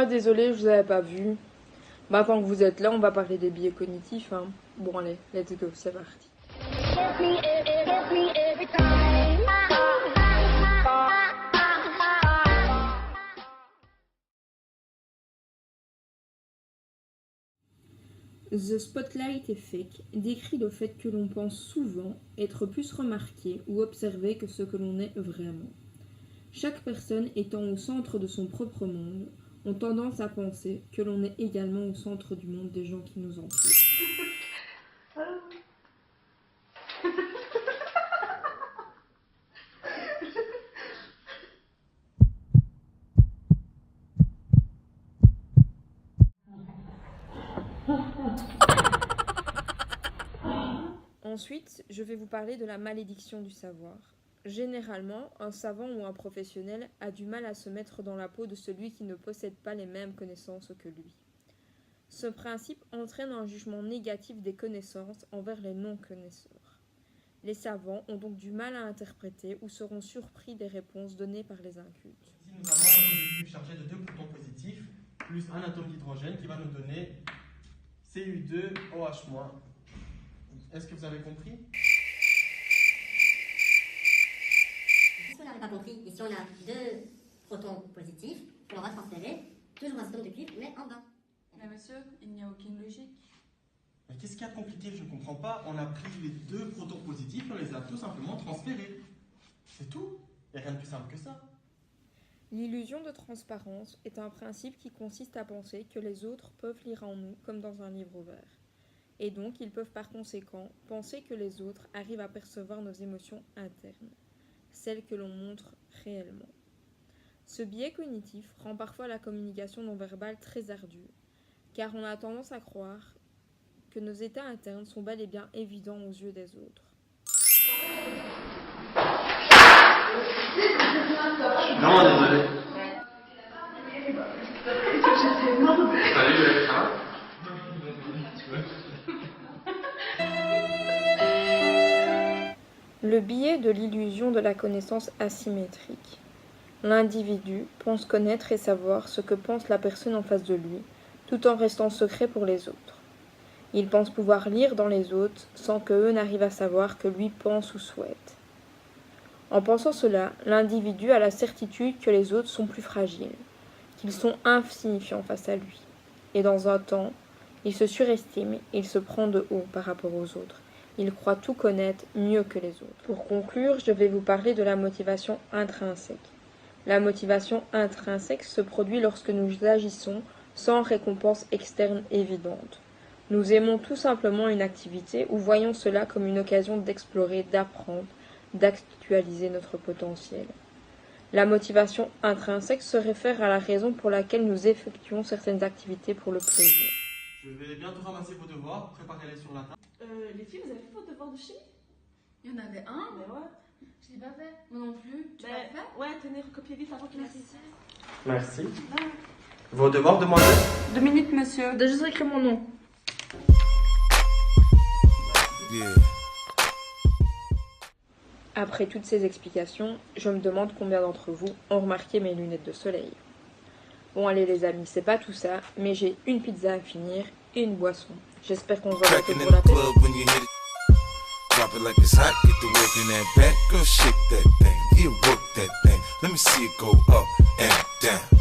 Ah, désolé, je vous avais pas vu. Bah, tant que vous êtes là, on va parler des biais cognitifs, hein. Bon, allez, let's go, c'est parti. The Spotlight Effect décrit le fait que l'on pense souvent être plus remarqué ou observé que ce que l'on est vraiment. Chaque personne étant au centre de son propre monde, ont tendance à penser que l'on est également au centre du monde des gens qui nous entourent. Ensuite, je vais vous parler de la malédiction du savoir. Généralement, un savant ou un professionnel a du mal à se mettre dans la peau de celui qui ne possède pas les mêmes connaissances que lui. Ce principe entraîne un jugement négatif des connaissances envers les non-connaisseurs. Les savants ont donc du mal à interpréter ou seront surpris des réponses données par les incultes. Ici, nous avons un atome de cuivre chargé de 2 protons positifs, plus un atome d'hydrogène qui va nous donner Cu2OH-. Est-ce que vous avez compris? Si on n'avait pas compris, ici on a 2 protons positifs, on va transférer toujours un atome de cuivre, mais en bas. Mais monsieur, il n'y a aucune logique. Mais qu'est-ce qu'il y a de compliqué? Je ne comprends pas. On a pris les 2 protons positifs et on les a tout simplement transférés. C'est tout. Il n'y a rien de plus simple que ça. L'illusion de transparence est un principe qui consiste à penser que les autres peuvent lire en nous comme dans un livre ouvert. Et donc, ils peuvent par conséquent penser que les autres arrivent à percevoir nos émotions internes, celles que l'on montre réellement. Ce biais cognitif rend parfois la communication non verbale très ardue, car on a tendance à croire que nos états internes sont bel et bien évidents aux yeux des autres. Non, désolé. Salut, ça va? Le biais de l'illusion de la connaissance asymétrique. L'individu pense connaître et savoir ce que pense la personne en face de lui, tout en restant secret pour les autres. Il pense pouvoir lire dans les autres sans qu'eux n'arrivent à savoir que lui pense ou souhaite. En pensant cela, l'individu a la certitude que les autres sont plus fragiles, qu'ils sont insignifiants face à lui. Et dans un temps, il se surestime et il se prend de haut par rapport aux autres. Il croit tout connaître mieux que les autres. Pour conclure, je vais vous parler de la motivation intrinsèque. La motivation intrinsèque se produit lorsque nous agissons sans récompense externe évidente. Nous aimons tout simplement une activité ou voyons cela comme une occasion d'explorer, d'apprendre, d'actualiser notre potentiel. La motivation intrinsèque se réfère à la raison pour laquelle nous effectuons certaines activités pour le plaisir. Je vais bientôt ramasser vos devoirs, préparez-les sur la table. Les filles, vous avez fait votre devoir de chimie? Il y en avait un. Mais ouais. Je l'ai pas fait. Moi non plus. Tu l'as fait? Ouais, tenez, recopiez vite avant qu'il Merci. Merci. Vos devoirs, demoiselle? 2 minutes, monsieur. J'ai juste écrit mon nom. Après toutes ces explications, je me demande combien d'entre vous ont remarqué mes lunettes de soleil. Bon allez les amis, c'est pas tout ça, mais j'ai une pizza à finir et une boisson. J'espère qu'on se voit bientôt pour la fête. Drop it like it's hot, get the work in that back. Girl, shake that thing, yeah, work that thing. Let me see it go up and down.